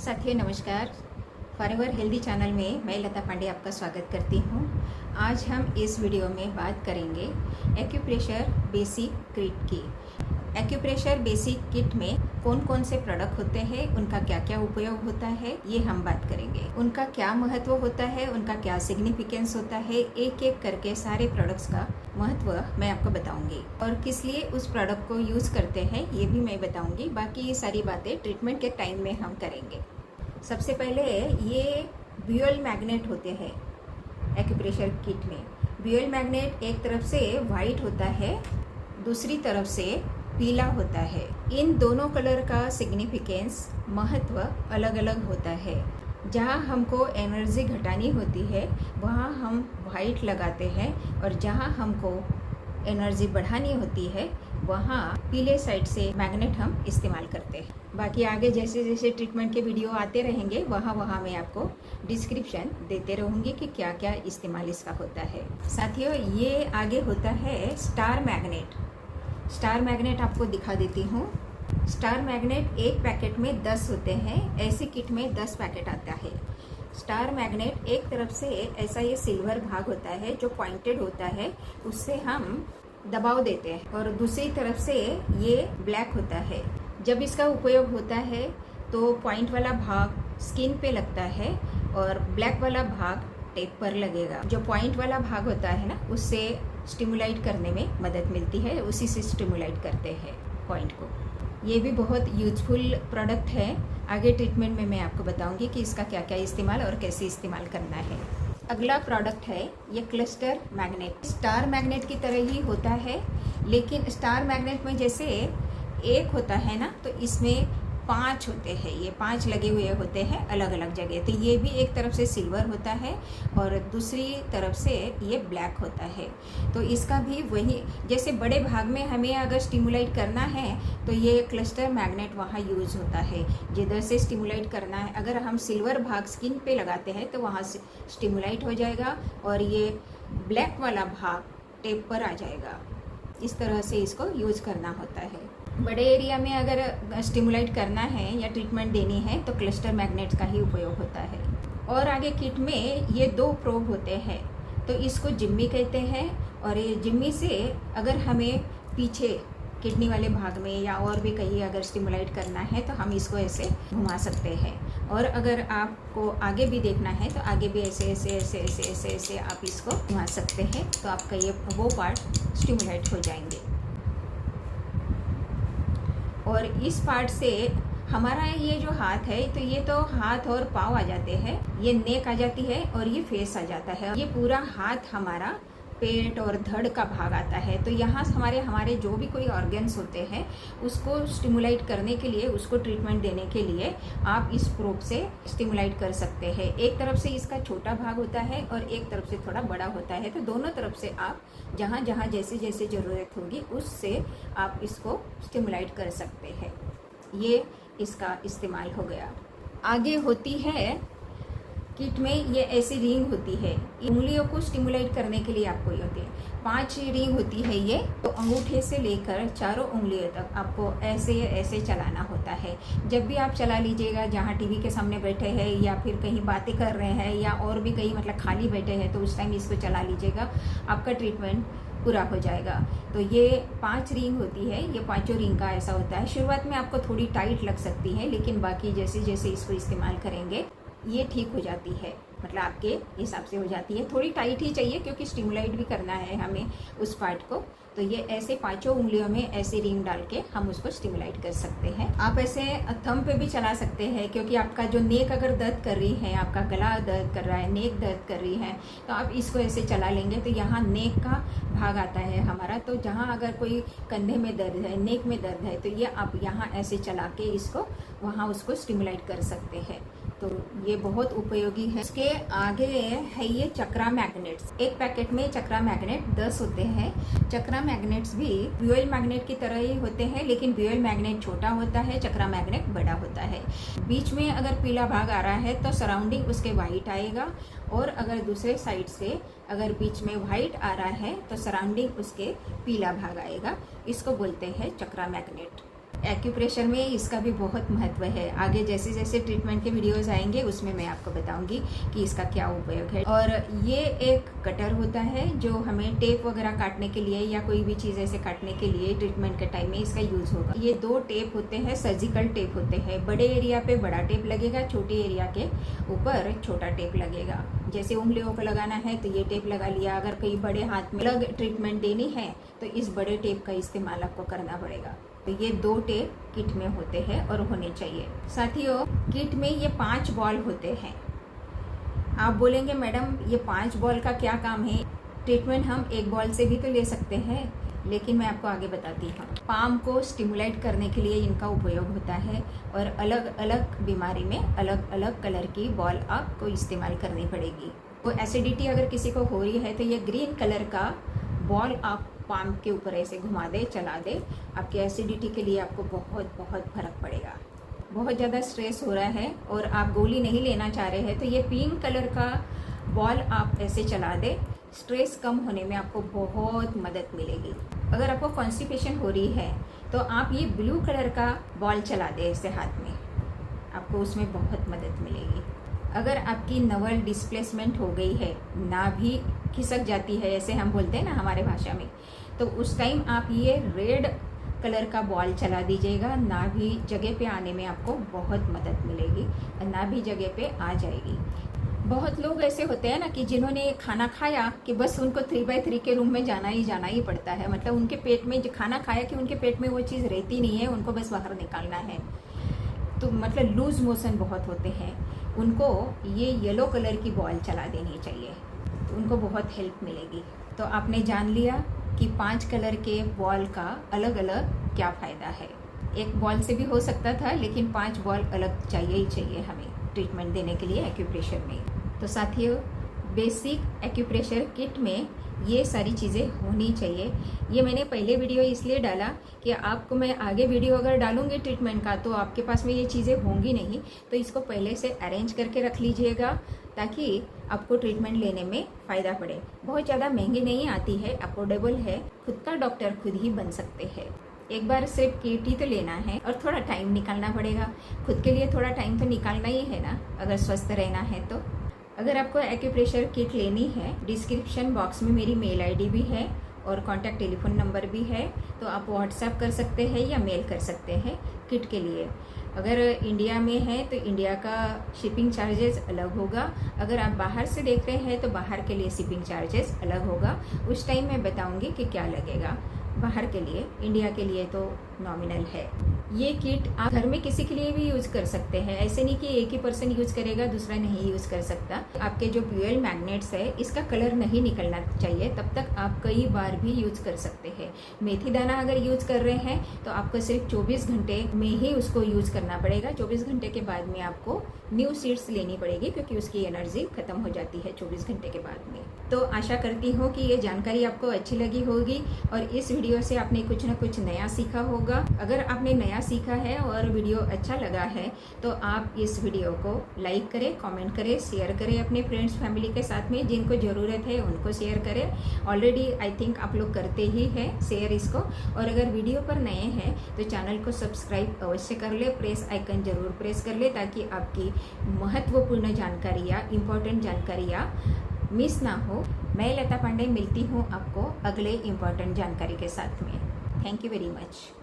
साथियों नमस्कार। Forever healthy channel में मैं लता पांडे आपका स्वागत करती हूँ। आज हम इस वीडियो में बात करेंगे एक्यूप्रेशर बेसिक किट की। एक्यूप्रेशर बेसिक किट में कौन कौन से प्रोडक्ट होते हैं, उनका क्या क्या उपयोग होता है, ये हम बात करेंगे। उनका क्या महत्व होता है, उनका क्या सिग्निफिकेंस होता है, एक एक करके सारे प्रोडक्ट्स का महत्व मैं आपको बताऊंगी और किस लिए उस प्रोडक्ट को यूज़ करते हैं ये भी मैं बताऊंगी। बाकी ये सारी बातें ट्रीटमेंट के टाइम में हम करेंगे। सबसे पहले ये ड्यूअल मैग्नेट होते हैं एक्यूप्रेशर किट में। ड्यूअल मैग्नेट एक तरफ से वाइट होता है, दूसरी तरफ से पीला होता है। इन दोनों कलर का सिग्निफिकेंस महत्व अलग अलग होता है। जहाँ हमको एनर्जी घटानी होती है वहाँ हम वाइट लगाते हैं और जहाँ हमको एनर्जी बढ़ानी होती है वहाँ पीले साइड से मैग्नेट हम इस्तेमाल करते हैं। बाकी आगे जैसे जैसे ट्रीटमेंट के वीडियो आते रहेंगे वहाँ मैं आपको डिस्क्रिप्शन देते रहूँगी कि क्या क्या इस्तेमाल इसका होता है। साथियों ये आगे होता है स्टार मैग्नेट। स्टार मैग्नेट आपको दिखा देती हूँ। स्टार मैग्नेट एक पैकेट में 10 होते हैं। ऐसी किट में 10 पैकेट आता है। स्टार मैग्नेट एक तरफ से ऐसा ये सिल्वर भाग होता है जो पॉइंटेड होता है, उससे हम दबाव देते हैं, और दूसरी तरफ से ये ब्लैक होता है। जब इसका उपयोग होता है तो पॉइंट वाला भाग स्किन पे लगता है और ब्लैक वाला भाग टेप पर लगेगा। जो पॉइंट वाला भाग होता है ना, उससे स्टिमुलेट करने में मदद मिलती है, उसी से स्टिमुलेट करते हैं पॉइंट को। ये भी बहुत यूजफुल प्रोडक्ट है। आगे ट्रीटमेंट में मैं आपको बताऊंगी कि इसका क्या क्या इस्तेमाल और कैसे इस्तेमाल करना है। अगला प्रोडक्ट है ये क्लस्टर मैग्नेट। स्टार मैग्नेट की तरह ही होता है, लेकिन स्टार मैग्नेट में जैसे एक होता है ना, तो इसमें 5 होते हैं। ये 5 लगे हुए होते हैं अलग अलग जगह। तो ये भी एक तरफ से सिल्वर होता है और दूसरी तरफ से ये ब्लैक होता है। तो इसका भी वही, जैसे बड़े भाग में हमें अगर स्टिमुलेट करना है तो ये क्लस्टर मैग्नेट वहाँ यूज़ होता है। जिधर से स्टिमुलेट करना है, अगर हम सिल्वर भाग स्किन पे लगाते हैं तो वहाँ से स्टिमुलेट हो जाएगा और ये ब्लैक वाला भाग टेप पर आ जाएगा। इस तरह से इसको यूज़ करना होता है। बड़े एरिया में अगर स्टिमुलेट करना है या ट्रीटमेंट देनी है तो क्लस्टर मैग्नेट का ही उपयोग होता है। और आगे किट में ये 2 प्रोब होते हैं, तो इसको जिम्मी कहते हैं। और ये जिम्मी से अगर हमें पीछे किडनी वाले भाग में या और भी कहीं अगर स्टिमुलेट करना है तो हम इसको ऐसे घुमा सकते हैं। और अगर आपको आगे भी देखना है तो आगे भी ऐसे ऐसे ऐसे ऐसे ऐसे ऐसे आप इसको घुमा सकते हैं, तो आपका ये वो पार्ट स्टिमुलेट हो जाएंगे। और इस पार्ट से हमारा ये जो हाथ है, तो ये तो हाथ और पाँव आ जाते हैं, ये नेक आ जाती है और ये फेस आ जाता है। ये पूरा हाथ हमारा पेट और धड़ का भाग आता है। तो यहाँ हमारे जो भी कोई ऑर्गन्स होते हैं उसको स्टिमुलेट करने के लिए, उसको ट्रीटमेंट देने के लिए आप इस प्रोब से स्टिमुलेट कर सकते हैं। एक तरफ से इसका छोटा भाग होता है और एक तरफ से थोड़ा बड़ा होता है। तो दोनों तरफ से आप जहाँ जहाँ जैसे जैसे ज़रूरत होगी उससे आप इसको स्टिमुलेट कर सकते हैं। ये इसका इस्तेमाल हो गया। आगे होती है किट में ये ऐसी रिंग होती है, उंगलियों को स्टिमुलेट करने के लिए आपको ये होती है। 5 रिंग होती है ये। तो अंगूठे से लेकर चारों उंगलियों तक आपको ऐसे ऐसे चलाना होता है। जब भी आप चला लीजिएगा, जहाँ टीवी के सामने बैठे हैं या फिर कहीं बातें कर रहे हैं या और भी कहीं मतलब खाली बैठे हैं, तो उस टाइम इसको चला लीजिएगा, आपका ट्रीटमेंट पूरा हो जाएगा। तो ये 5 रिंग होती है। ये 5 रिंग का ऐसा होता है। शुरुआत में आपको थोड़ी टाइट लग सकती है, लेकिन बाकी जैसे जैसे इसको इस्तेमाल करेंगे ये ठीक हो जाती है, मतलब आपके हिसाब से हो जाती है। थोड़ी टाइट ही चाहिए क्योंकि स्टिमुलेट भी करना है हमें उस पार्ट को। तो ये ऐसे 5 उंगलियों में ऐसे रिंग डाल के हम उसको स्टिमुलेट कर सकते हैं। आप ऐसे थंब पे भी चला सकते हैं, क्योंकि आपका जो नेक अगर दर्द कर रही है, आपका गला दर्द कर रहा है, नेक दर्द कर रही है, तो आप इसको ऐसे चला लेंगे तो यहाँ नेक का भाग आता है हमारा। तो जहाँ अगर कोई कंधे में दर्द है, नेक में दर्द है, तो ये आप यहाँ ऐसे चला के इसको वहाँ उसको स्टिमुलेट कर सकते हैं। तो ये बहुत उपयोगी है। इसके आगे है ये चक्रा मैग्नेट्स। एक पैकेट में चक्रा मैग्नेट 10 होते हैं। चक्रा मैग्नेट्स भी ड्यूअल मैग्नेट की तरह ही होते हैं, लेकिन ड्यूअल मैग्नेट छोटा होता है, चक्रा मैग्नेट बड़ा होता है। बीच में अगर पीला भाग आ रहा है तो सराउंडिंग उसके वाइट आएगा, और अगर दूसरे साइड से अगर बीच में वाइट आ रहा है तो सराउंडिंग उसके पीला भाग आएगा। इसको बोलते हैं चक्रा मैग्नेट। एक्यूप्रेशर में इसका भी बहुत महत्व है। आगे जैसे जैसे ट्रीटमेंट के वीडियोस आएंगे उसमें मैं आपको बताऊंगी कि इसका क्या उपयोग है। और ये एक कटर होता है जो हमें टेप वगैरह काटने के लिए या कोई भी चीज़ ऐसे काटने के लिए ट्रीटमेंट के टाइम में इसका यूज़ होगा। ये 2 टेप होते हैं, सर्जिकल टेप होते हैं। बड़े एरिया पे बड़ा टेप लगेगा, छोटे एरिया के ऊपर छोटा टेप लगेगा। जैसे उंगलियों को लगाना है तो ये टेप लगा लिया। अगर कहीं बड़े हाथ में अलग ट्रीटमेंट देनी है तो इस बड़े टेप का इस्तेमाल आपको करना पड़ेगा। तो ये 2 टेप किट में होते हैं और होने चाहिए। साथियों, किट में ये 5 बॉल होते हैं। आप बोलेंगे मैडम ये 5 बॉल का क्या काम है? ट्रीटमेंट हम 1 बॉल से भी तो ले सकते हैं, लेकिन मैं आपको आगे बताती हूँ। पाम को स्टिमुलेट करने के लिए इनका उपयोग होता है और अलग अलग बीमारी में अलग अलग कलर की बॉल आपको इस्तेमाल करनी पड़ेगी। तो एसिडिटी अगर किसी को हो रही है तो ये ग्रीन कलर का बॉल आप पाम के ऊपर ऐसे घुमा दे, चला दे, आपके एसिडिटी के लिए आपको बहुत बहुत फर्क पड़ेगा। बहुत ज़्यादा स्ट्रेस हो रहा है और आप गोली नहीं लेना चाह रहे हैं तो ये पिंक कलर का बॉल आप ऐसे चला दे, स्ट्रेस कम होने में आपको बहुत मदद मिलेगी। अगर आपको कॉन्स्टिपेशन हो रही है तो आप ये ब्लू कलर का बॉल चला दे ऐसे हाथ में, आपको उसमें बहुत मदद मिलेगी। अगर आपकी नवल डिस्प्लेसमेंट हो गई है, नाभि खिसक जाती है ऐसे हम बोलते हैं ना हमारे भाषा में, तो उस टाइम आप ये रेड कलर का बॉल चला दीजिएगा। नाभि जगह पे आने में आपको बहुत मदद मिलेगी और नाभि जगह पे आ जाएगी। बहुत लोग ऐसे होते हैं ना कि जिन्होंने खाना खाया कि बस उनको 3x3 के रूम में जाना ही पड़ता है। मतलब उनके पेट में जो खाना खाया कि उनके पेट में वो चीज़ रहती नहीं है, उनको बस बाहर निकालना है। तो मतलब लूज मोशन बहुत होते हैं, उनको ये येलो कलर की बॉल चला देनी चाहिए, तो उनको बहुत हेल्प मिलेगी। तो आपने जान लिया कि 5 कलर के बॉल का अलग अलग क्या फ़ायदा है। एक बॉल से भी हो सकता था, लेकिन 5 बॉल अलग चाहिए ही चाहिए हमें ट्रीटमेंट देने के लिए एक्यूप्रेशर में। तो साथियों, बेसिक एक्यूप्रेशर किट में ये सारी चीज़ें होनी चाहिए। ये मैंने पहले वीडियो इसलिए डाला कि आपको मैं आगे वीडियो अगर डालूंगी ट्रीटमेंट का तो आपके पास में ये चीज़ें होंगी नहीं, तो इसको पहले से अरेंज करके रख लीजिएगा ताकि आपको ट्रीटमेंट लेने में फ़ायदा पड़े। बहुत ज़्यादा महंगी नहीं आती है, अफोर्डेबल है, खुद का डॉक्टर खुद ही बन सकते हैं। एक बार सिर्फ किट ही तो लेना है और थोड़ा टाइम निकालना पड़ेगा। खुद के लिए थोड़ा टाइम तो निकालना ही है ना, अगर स्वस्थ रहना है तो। अगर आपको एक्यूप्रेशर किट लेनी है, डिस्क्रिप्शन बॉक्स में मेरी मेल आईडी भी है और कॉन्टैक्ट टेलीफोन नंबर भी है, तो आप व्हाट्सएप कर सकते हैं या मेल कर सकते हैं किट के लिए। अगर इंडिया में है तो इंडिया का शिपिंग चार्जेस अलग होगा। अगर आप बाहर से देख रहे हैं तो बाहर के लिए शिपिंग चार्जेस अलग होगा। उस टाइम मैं बताऊंगी कि क्या लगेगा बाहर के लिए। इंडिया के लिए तो नॉमिनल है। ये किट आप घर में किसी के लिए भी यूज कर सकते हैं, ऐसे नहीं कि एक ही पर्सन यूज करेगा दूसरा नहीं यूज कर सकता। आपके जो फ्यूल मैग्नेट्स है इसका कलर नहीं निकलना चाहिए, तब तक आप कई बार भी यूज कर सकते हैं। मेथी दाना अगर यूज कर रहे हैं तो आपको सिर्फ 24 घंटे में ही उसको यूज करना पड़ेगा। 24 घंटे के बाद में आपको न्यू सीड्स लेनी पड़ेगी क्योंकि उसकी एनर्जी खत्म हो जाती है 24 घंटे के बाद में। तो आशा करती हूँ कि ये जानकारी आपको अच्छी लगी होगी और इस वीडियो से आपने कुछ ना कुछ नया सीखा होगा। अगर आपने नया सीखा है और वीडियो अच्छा लगा है तो आप इस वीडियो को लाइक करें, कमेंट करें, शेयर करें अपने फ्रेंड्स फैमिली के साथ में। जिनको ज़रूरत है उनको शेयर करें। ऑलरेडी आई थिंक आप लोग करते ही हैं शेयर इसको। और अगर वीडियो पर नए हैं तो चैनल को सब्सक्राइब अवश्य कर ले, प्रेस आइकन जरूर प्रेस कर ले ताकि आपकी महत्वपूर्ण जानकारियाँ, इम्पोर्टेंट जानकारियाँ मिस ना हो। मैं लता पांडे मिलती हूँ आपको अगले इम्पोर्टेंट जानकारी के साथ में। Thank you very much.